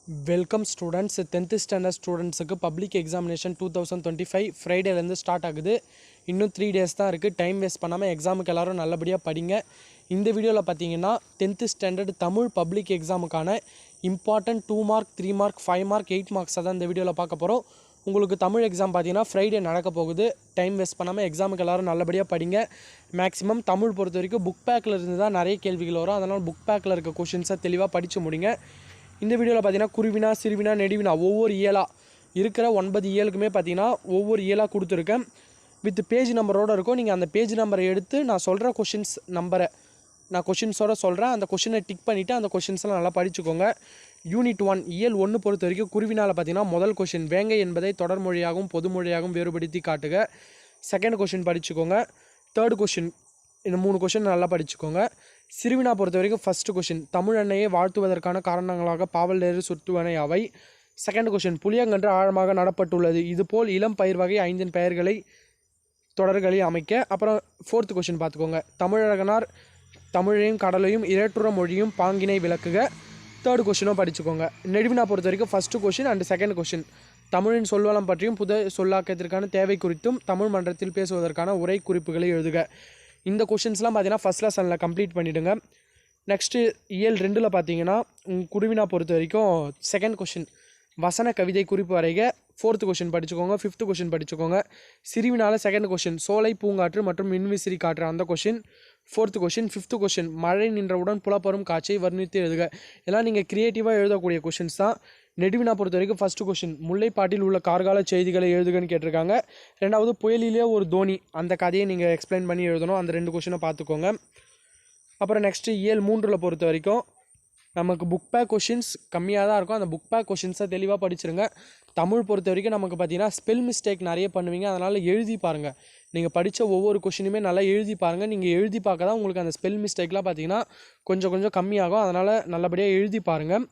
Welcome students. 10th standard ஸ்டூடெண்ட்ஸுக்கு public examination 2025 ஃப்ரைடேலேருந்து start ஆகுது. இன்னும் 3 days தான் இருக்குது. டைம் வேஸ்ட் பண்ணாமல் எக்ஸாமுக்கு எல்லோரும் நல்லபடியாக படிங்க. இந்த வீடியோவில் பார்த்தீங்கன்னா 10th ஸ்டாண்டர்ட் தமிழ் பப்ளிக் எக்ஸாமுக்கான இம்பார்ட்டன்ட் 2 மார்க் 3 மார்க் 5 மார்க் 8 மார்க்ஸை தான் இந்த வீடியோவில் பார்க்க போகிறோம். உங்களுக்கு தமிழ் எக்ஸாம் பார்த்தீங்கன்னா ஃப்ரைடே நடக்க போகுது. டைம் வேஸ்ட் பண்ணாமல் எக்ஸாமுக்கு எல்லோரும் நல்லபடியாக படிங்க. மேக்ஸிமம் தமிழ் பொறுத்த வரைக்கும் புக் பேக்கில் இருந்து தான் நிறைய கேள்விகள் வரும். அதனால் புக் பேக்கில் இருக்க கொஷின்ஸை தெளிவாக படித்து முடிங்க. இந்த வீடியோவில் பார்த்தீங்கன்னா குருவினா, சிறுவினா, நெடுவினா ஒவ்வொரு இயலாக இருக்கிற 9 இயலுக்குமே பார்த்தீங்கன்னா ஒவ்வொரு இயலாக கொடுத்துருக்கேன். வித் பேஜ் நம்பரோடு இருக்கும். நீங்கள் அந்த பேஜ் நம்பரை எடுத்து நான் சொல்கிற கொஷின்ஸ் நம்பரை நான் கொஷின்ஸோடு சொல்கிறேன். அந்த கொஷினை டிக் பண்ணிவிட்டு அந்த கொஷின்ஸ்லாம் நல்லா படிச்சுக்கோங்க. யூனிட் 1 இயல் 1 பொறுத்த வரைக்கும் குருவினால் பார்த்தீங்கன்னா முதல் கொஷின் வேங்கை என்பதை தொடர்மொழியாகவும் பொதுமொழியாகவும் வேறுபடுத்தி காட்டுக. செகண்ட் கொஷின் படிச்சுக்கோங்க. தேர்ட் கொஷின் இந்த 3 கொஷின் நல்லா படிச்சுக்கோங்க. சிறுவினா பொறுத்த வரைக்கும் ஃபஸ்ட்டு கொஷின் தமிழ் அன்னையை வாழ்த்துவதற்கான காரணங்களாக பாவல் நேரு சுற்றுவனை அவை. செகண்ட் கொஷின் புளியங்கன்று ஆழமாக நடப்பட்டுள்ளது. இதுபோல் இளம் பயிர் வகை 5 பெயர்களை தொடர்களில் அமைக்க. அப்புறம் ஃபோர்த்து கொஷின் பார்த்துக்கோங்க. தமிழகனார் தமிழையும் கடலையும் இரட்டுற மொழியும் பாங்கினை விளக்குக. தேர்ட் கொஷினும் படிச்சுக்கோங்க. நெடுவினா பொறுத்த வரைக்கும் first question and second question தமிழின் சொல்வளம் பற்றியும் புது சொல்லாக்கத்திற்கான தேவை குறித்தும் தமிழ் மன்றத்தில் பேசுவதற்கான உரை குறிப்புகளை எழுதுக. இந்த கொஷின்ஸ்லாம் பார்த்தீங்கன்னா ஃபஸ்ட் லெசனில் கம்ப்ளீட் பண்ணிவிடுங்க. நெக்ஸ்ட்டு இயல் 2ல் பார்த்தீங்கன்னா குருவினா பொறுத்த வரைக்கும் செகண்ட் கொஷின் வசன கவிதை குறிப்பு வரைக. ஃபோர்த்து கொஷின் படிச்சுக்கோங்க. ஃபிஃப்த்து கொஷின் படிச்சுக்கோங்க. சிறுவினால செகண்ட் கொஷின் சோலை பூங்காற்று மற்றும் மின்விசிறி காற்று அந்த question fourth question. Fifth question மழை நின்றவுடன் புலப்பெறும் காட்சியை வர்ணித்து எழுதுக. இதெல்லாம் நீங்கள் க்ரியேட்டிவாக எழுதக்கூடிய கொஷின்ஸ் தான். நெடுவினா பொறுத்த வரைக்கும் ஃபஸ்ட்டு கொஷின் முல்லைப்பாட்டில் உள்ள கார்கால செய்திகளை எழுதுகன்னு கேட்டிருக்காங்க. ரெண்டாவது புயலிலே ஒரு தோனி அந்த கதையை நீங்கள் எக்ஸ்பிளைன் பண்ணி எழுதணும். அந்த 2 கொஷினை பார்த்துக்கோங்க. அப்புறம் நெக்ஸ்ட்டு இயல் 3ல் பொறுத்த வரைக்கும் நமக்கு புக் பேக் கொஷின்ஸ் கம்மியாக தான் இருக்கும். அந்த புக் பேக் கொஷின்ஸை தெளிவாக படிச்சிருங்க. தமிழ் பொறுத்த வரைக்கும் நமக்கு பார்த்தீங்கன்னா ஸ்பெல் மிஸ்டேக் நிறைய பண்ணுவீங்க. அதனால் எழுதி பாருங்கள். நீங்கள் படித்த ஒவ்வொரு கொஷினுமே நல்லா எழுதி பாருங்கள். நீங்கள் எழுதி பார்க்க தான் உங்களுக்கு அந்த ஸ்பெல் மிஸ்டேக்லாம் பார்த்தீங்கன்னா கொஞ்சம் கம்மியாகும். அதனால் நல்லபடியாக எழுதி பாருங்கள்.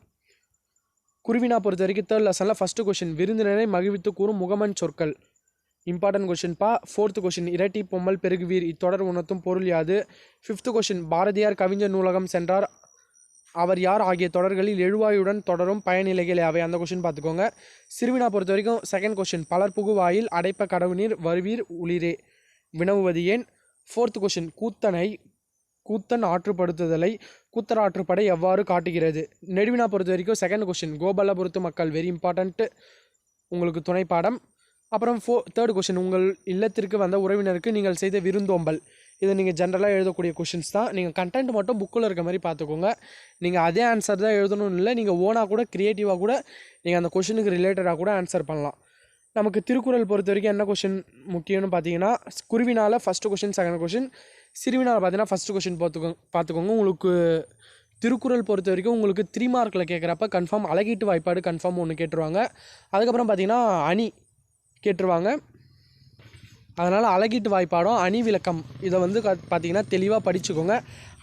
குருவினா பொறுத்த வரைக்கும் தேர்ட் லெசனில் ஃபஸ்ட்டு கொஷின் விருந்தினரை மகிழ்வித்து கூறும் முகமன் சொற்கள் இம்பார்ட்டன்ட் கொஷின்ப்பா. ஃபோர்த்து கொஷின் இரட்டி பொம்மல் பெருகுவீர் இத்தொடர் உணர்த்தும் பொருள் யாது. ஃபிஃப்த்து கொஷின் பாரதியார் கவிஞர் நூலகம் சென்றார் அவர் யார் ஆகிய தொடர்களில் எழுவாயுடன் தொடரும் பயனிலைகள் யாவை அந்த கொஷின் பார்த்துக்கோங்க. சிறுவினா பொறுத்த வரைக்கும் செகண்ட் கொஷின் பலர் புகுவாயில் அடைப்ப கடவுநீர் வருவீர் உளிரே வினவுவது ஏன். ஃபோர்த்து கொஷின் கூத்தன் ஆற்றுப்படுத்துதலை கூத்தராற்றுப்படை எவ்வாறு காட்டுகிறது. நெடுவினா பொறுத்த வரைக்கும் செகண்ட் கொஷின் கோபாலபுரத்து மக்கள் வெரி இம்பார்ட்டன்ட்டு உங்களுக்கு துணைப்பாடம். அப்புறம் தேர்ட் கொஷின் உங்கள் இல்லத்திற்கு வந்த உறவினருக்கு நீங்கள் செய்த விருந்தோம்பல். இதை நீங்கள் ஜென்ரலாக எழுதக்கூடிய கொஷின்ஸ் தான். நீங்கள் கண்டென்ட் மட்டும் புக்கில் இருக்க மாதிரி பார்த்துக்கோங்க. நீங்கள் அதே ஆன்சர் தான் எழுதணும்னு இல்லை. நீங்கள் ஓனாக கூட க்ரியேட்டிவாக கூட நீங்கள் அந்த கொஷினுக்கு ரிலேட்டடாக கூட ஆன்சர் பண்ணலாம். நமக்கு திருக்குறள் பொறுத்த வரைக்கும் என்ன கொஷின் முக்கியம்னு பார்த்தீங்கன்னா குருவினால் ஃபஸ்ட்டு கொஷின் செகண்ட் கொஷின். சிறுவினால் பார்த்தீங்கன்னா ஃபஸ்ட்டு கொஷின் பார்த்துக்கோங்க. உங்களுக்கு திருக்குறள் பொறுத்த வரைக்கும் உங்களுக்கு 3 மார்க்கில் கேட்குறப்ப கன்ஃபார்ம் அழகீட்டு வாய்ப்பாடு கன்ஃபார்ம் ஒன்று கேட்டுருவாங்க. அதுக்கப்புறம் பார்த்தீங்கன்னா அணி கேட்டுருவாங்க. அதனால் அழகீட்டு வாய்ப்பாடும் அணி விளக்கம் இதை வந்து பார்த்திங்கன்னா தெளிவாக படிச்சுக்கோங்க.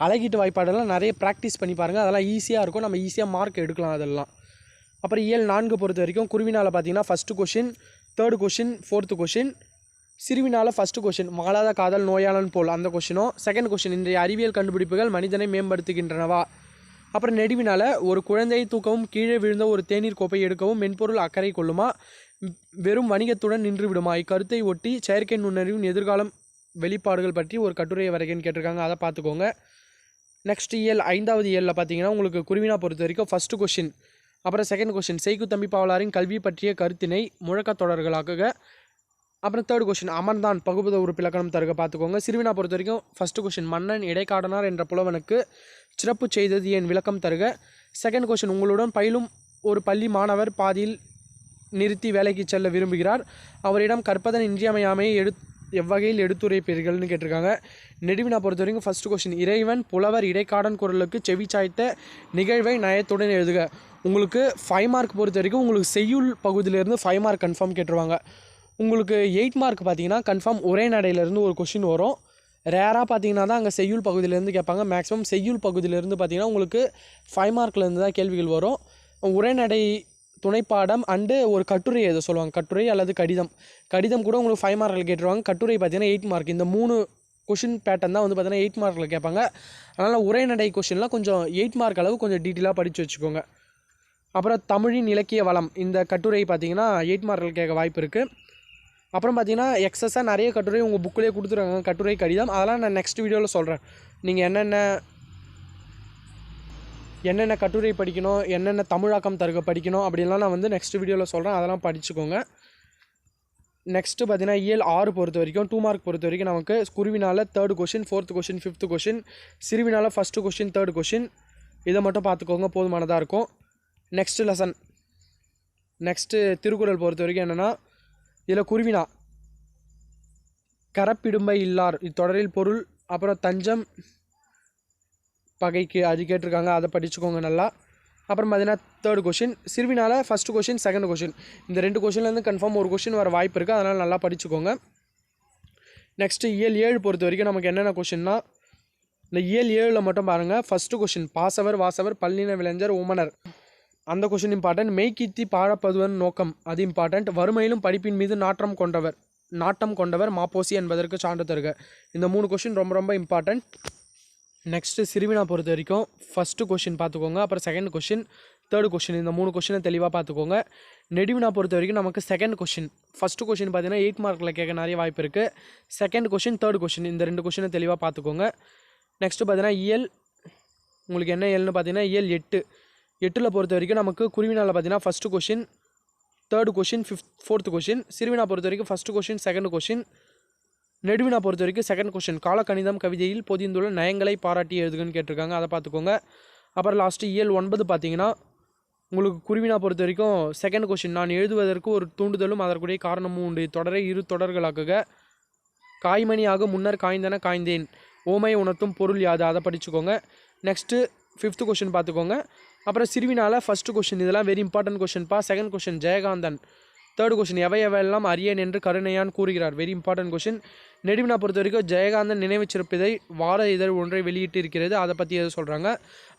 அழகீட்டு வாய்ப்பாடெல்லாம் நிறைய ப்ராக்டிஸ் பண்ணி பாருங்கள். அதெல்லாம் ஈஸியாக இருக்கும். நம்ம ஈஸியாக மார்க் எடுக்கலாம் அதெல்லாம். அப்புறம் இயல் 4 பொறுத்த வரைக்கும் குருவினால் பார்த்தீங்கன்னா first question third question fourth question. சிறுவினால் ஃபஸ்ட்டு கொஷின் மாளாத காதல் நோயாளன் போல் அந்த கொஷினும். செகண்ட் கொஷின் இன்றைய அறிவியல் கண்டுபிடிப்புகள் மனிதனை மேம்படுத்துகின்றனவா. அப்புறம் நெடுவினால் ஒரு குழந்தையை தூக்கவும் கீழே விழுந்த ஒரு தேநீர் கோப்பை எடுக்கவும் மென்பொருள் அக்கறை கொள்ளுமா வெறும் வணிகத்துடன் நின்று விடுமா. இக்கருத்தை ஒட்டி செயற்கை நுண்ணறிவின் எதிர்காலம் வெளிப்பாடுகள் பற்றி ஒரு கட்டுரையை வரைகன்னு கேட்டிருக்காங்க. அதை பார்த்துக்கோங்க. நெக்ஸ்ட் இயல் 5வது இயலில் பார்த்தீங்கன்னா உங்களுக்கு குருவினா பொறுத்த வரைக்கும் ஃபஸ்ட்டு கொஷின் அப்புறம் செகண்ட் கொஷின் செய்குத்தம்பி பாவலாரின் கல்வி பற்றிய கருத்தினை முழக்கத் தொடர்களாக்குக. அப்புறம் தேர்ட் கொஷின் அமர்ந்தான் பகுபத உறுப்பிலக்கணம் தருக பார்த்துக்கோங்க. சிறுவினா பொறுத்த வரைக்கும் ஃபஸ்ட்டு கொஷின் மன்னன் இடைக்காடனார் என்ற புலவனுக்கு சிறப்பு செய்தது என் விளக்கம் தருக. செகண்ட் கொஷின் உங்களுடன் பயிலும் ஒரு பள்ளி மாணவர் பாதியில் நிறுத்தி வேலைக்கு செல்ல விரும்புகிறார். அவரிடம் கற்பதன் இன்றியமையாமையை எவ்வகையில் எடுத்துரைப்பீர்கள்னு கேட்டிருக்காங்க. நெடுவினா பொறுத்த வரைக்கும் ஃபஸ்ட்டு கொஷின் இறைவன் புலவர் இடைக்காடன் குரலுக்கு செவி சாய்த்த நிகழ்வை நயத்துடன் எழுதுக. உங்களுக்கு 5 மார்க் பொறுத்த வரைக்கும் உங்களுக்கு செய்யுள் பகுதியிலேருந்து 5 மார்க் கன்ஃபார்ம் கேட்டுருவாங்க. உங்களுக்கு 8 மார்க் பார்த்தீங்கன்னா கன்ஃபார்ம் ஒரே நடையிலேருந்து ஒரு கொஷின் வரும். ரேராக பார்த்தீங்கன்னா தான் அங்கே செய்யுள் பகுதியிலேருந்து கேட்பாங்க. மேக்ஸிமம் செய்யுள் பகுதியிலேருந்து பார்த்தீங்கன்னா உங்களுக்கு 5 மார்க்லேருந்து தான் கேள்விகள் வரும். உரைநடை துணைப்பாடம் அண்டு ஒரு கட்டுரை எழுத சொல்லுவாங்க. கட்டுரை அல்லது கடிதம் கூட உங்களுக்கு 5 மார்க்கில் கேட்டுருவாங்க. கட்டுரை பார்த்தீங்கன்னா 8 மார்க். இந்த 3 கொஷின் பேட்டர்ன் தான் வந்து பார்த்தீங்கன்னா 8 மார்க்கில் கேட்பாங்க. அதனால் உரைநடை கொஷின்லாம் கொஞ்சம் 8 மார்க் அளவு கொஞ்சம் டீட்டெயிலாக படித்து வச்சுக்கோங்க. அப்புறம் தமிழின் இலக்கிய வளம் இந்த கட்டுரை பார்த்தீங்கன்னா 8 மார்க்கில் கேட்க வாய்ப்பு இருக்குது. அப்புறம் பார்த்தீங்கன்னா எக்ஸஸாக நிறைய கட்டுரை உங்கள் புக்கிலே கொடுத்துருக்காங்க, கட்டுரை கடிதம். அதெல்லாம் நான் நெக்ஸ்ட் வீடியோவில் சொல்கிறேன். நீங்கள் என்னென்ன கட்டுரை படிக்கணும், என்னென்ன தமிழாக்கம் தருக படிக்கணும் அப்படின்லாம் நான் வந்து நெக்ஸ்ட் வீடியோவில் சொல்கிறேன். அதெல்லாம் படிச்சுக்கோங்க. நெக்ஸ்ட்டு பார்த்தீங்கன்னா இயல் 6 பொறுத்த வரைக்கும் 2 மார்க் பொறுத்த வரைக்கும் நமக்கு குருவினால் 3rd question, 4th question, 5th question, சிறுவினால் 1st கொஷின், 3rd கொஷின். இதை மட்டும் பார்த்துக்கோங்க, போதுமானதாக இருக்கும். நெக்ஸ்ட்டு லெசன், நெக்ஸ்ட்டு திருக்குறள் பொறுத்த வரைக்கும் என்னென்னா இதில் குருவினா கரப்பிடும்பை இல்லார் இத்தொடரில் பொருள், அப்புறம் தஞ்சம் பகைக்கு அது கேட்டிருக்காங்க, அதை படிச்சுக்கோங்க நல்லா. அப்புறம் பார்த்தீங்கன்னா 3rd கொஷின், சிறுவினால் 1st கொஷின், 2nd கொஷின். இந்த 2 கொஷின்லேருந்து கன்ஃபார்ம் ஒரு கொஷின் வர வாய்ப்பு இருக்குது, அதனால் நல்லா படிச்சுக்கோங்க. நெக்ஸ்ட்டு இயல் 7 பொறுத்த வரைக்கும் நமக்கு என்னென்ன கொஷின்னா இந்த இயல் 7ல் மட்டும் பாருங்கள். 1st கொஷின் பாசவர் வாசவர் பல்லின விளைஞர் உமனர், அந்த கொஷின் இம்பார்ட்டன்ட். மெய்கீர்த்தி பாழப்பதுவன் நோக்கம் அது இம்பார்ட்டன்ட். வறுமையிலும் படிப்பின் மீது நாட்டம் கொண்டவர் மாப்போசி என்பதற்கு சான்று தருக. இந்த 3 கொஷின் ரொம்ப ரொம்ப இம்பார்ட்டன்ட். நெக்ஸ்ட்டு சிறுவினா பொறுத்த வரைக்கும் 1st கொஷின் பார்த்துக்கோங்க, அப்புறம் 2nd கொஷின், 3rd கொஷின். இந்த 3 கொஷினை தெளிவாக பார்த்துக்கோங்க. நெடுவினா பொறுத்த வரைக்கும் நமக்கு 2nd கொஷின், 1st கொஷின் பார்த்தீங்கன்னா 8 மார்க்கில் கேட்க நிறைய வாய்ப்பு இருக்குது. 2nd கொஷின், 3rd கொஷின், இந்த 2 கொஷினை தெளிவாக பார்த்துக்கோங்க. நெக்ஸ்ட்டு பார்த்தீங்கன்னா இயல், உங்களுக்கு என்ன இயல்னு பார்த்தீங்கன்னா இயல் 8 பொறுத்த வரைக்கும் நமக்கு குருவினால் பார்த்தீங்கன்னா 1st question, 3rd question, 4th question. சிறுவினா பொறுத்த வரைக்கும் 1st கொஷின், 2nd கொஷின். நெடுவினா பொறுத்த வரைக்கும் 2nd கொஷின் காலக்கணிதம் கவிதையில் பொதிந்துள்ள நயங்களை பாராட்டி எழுதுகன்னு கேட்டிருக்காங்க, அதை பார்த்துக்கோங்க. அப்புறம் லாஸ்ட்டு இயல் 9 பார்த்தீங்கன்னா உங்களுக்கு குருவினா பொறுத்த வரைக்கும் 2nd கொஷின் நான் எழுதுவதற்கு ஒரு தூண்டுதலும் அதற்குரிய காரணமும் உண்டு, தொடரை 2 தொடர்களாக்குக. காய்மணியாக முன்னர் காய்ந்தன காய்ந்தேன், ஓமை உணர்த்தும் பொருள் யாது, அதை படிச்சுக்கோங்க. நெக்ஸ்ட்டு 5th கொஷின் பார்த்துக்கோங்க. அப்புறம் சிறுவினால் 1st கொஷின், இதெல்லாம் வெரி இம்பார்ட்டன்ட் கொஷின்ப்பா. 2nd question Jayakanthan. 3rd question எவையெல்லாம் அறியேன் என்று கருணையான் கூறுகிறார், வெரி இம்பார்ட்டன்ட் கொஷின். நெடுவினா பொறுத்த வரைக்கும் ஜெயகாந்தன் நினைவு சிறப்பிதை வார இதழ் ஒன்றை வெளியிட்டு இருக்கிறது, அதை பற்றி எது சொல்கிறாங்க.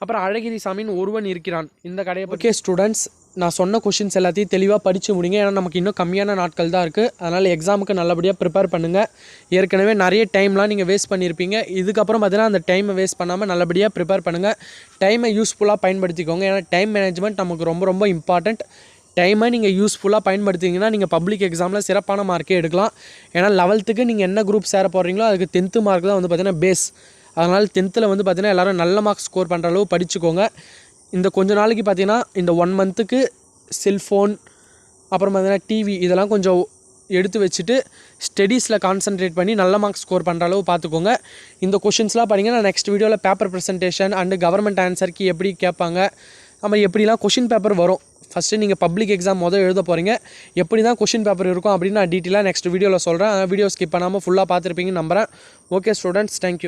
அப்புறம் அழகிரி சாமியின் ஒருவன் இருக்கிறான், இந்த கடையை பற்றி. ஸ்டூடெண்ட்ஸ், நான் சொன்ன கொஷின்ஸ் எல்லாத்தையும் தெளிவாக படித்து முடிங்க, ஏன்னா நமக்கு இன்னும் கம்மியான நாட்கள் தான் இருக்குது. அதனால் எக்ஸாமுக்கு நல்லபடியாக ப்ரிப்பேர் பண்ணுங்கள். ஏற்கனவே நிறைய டைம்லாம் நீங்கள் வேஸ்ட் பண்ணியிருப்பீங்க. இதுக்கப்புறம் பார்த்தீங்கன்னா அந்த டைமை வேஸ்ட் பண்ணாமல் நல்லபடியாக ப்ரிப்பேர் பண்ணுங்கள். டைமை யூஸ்ஃபுல்லாக பயன்படுத்திக்கோங்க, ஏன்னா டைம் மேனேஜ்மெண்ட் நமக்கு ரொம்ப ரொம்ப இம்பார்ட்டண்ட். டைமை நீங்கள் யூஸ்ஃபுல்லாக பயன்படுத்திங்கன்னா நீங்கள் பப்ளிக் எக்ஸாமில் சிறப்பான மார்க்கே எடுக்கலாம். ஏன்னா 11th நீங்கள் என்ன குரூப் சேர போகிறீங்களோ அதுக்கு 10th மார்க் தான் வந்து பார்த்தீங்கன்னா பேஸ். அதனால் 10th வந்து பார்த்தீங்கன்னா எல்லோரும் நல்ல மார்க்ஸ் ஸ்கோர் பண்ணுற அளவு படிச்சுக்கோங்க. இந்த கொஞ்ச நாளைக்கு பார்த்தீங்கன்னா இந்த 1 மந்த்துக்கு செல்ஃபோன், அப்புறம் பார்த்தீங்கன்னா டிவி, இதெல்லாம் கொஞ்சம் எடுத்து வச்சுட்டு ஸ்டடீஸில் கான்சன்ட்ரேட் பண்ணி நல்ல மார்க்ஸ் ஸ்கோர் பண்ணுற அளவு பார்த்துக்கோங்க. இந்த கொஷின்ஸ்லாம் படிங்க. நான் நெக்ஸ்ட் வீடியோவில் பேப்பர் ப்ரெசன்டேஷன் அண்டு கவர்மெண்ட் ஆன்சருக்கு எப்படி கேட்பாங்க, நம்ம எப்படிலாம் கொஷின் பேப்பர் வரும், ஃபஸ்ட்டு நீங்கள் பப்ளிக் எக்ஸாம் எழுத போகிறீங்க, எப்படி தான் கொஷின் பேப்பர் இருக்கும் அப்படின்னு நான் டீட்டெயிலாக நெக்ஸ்ட் வீடியோவில் சொல்கிறேன். வீடியோ ஸ்கிப் பண்ணாமல் ஃபுல்லாக பார்த்துருப்பீங்கன்னு நம்புகிறேன். Okay students, thank you.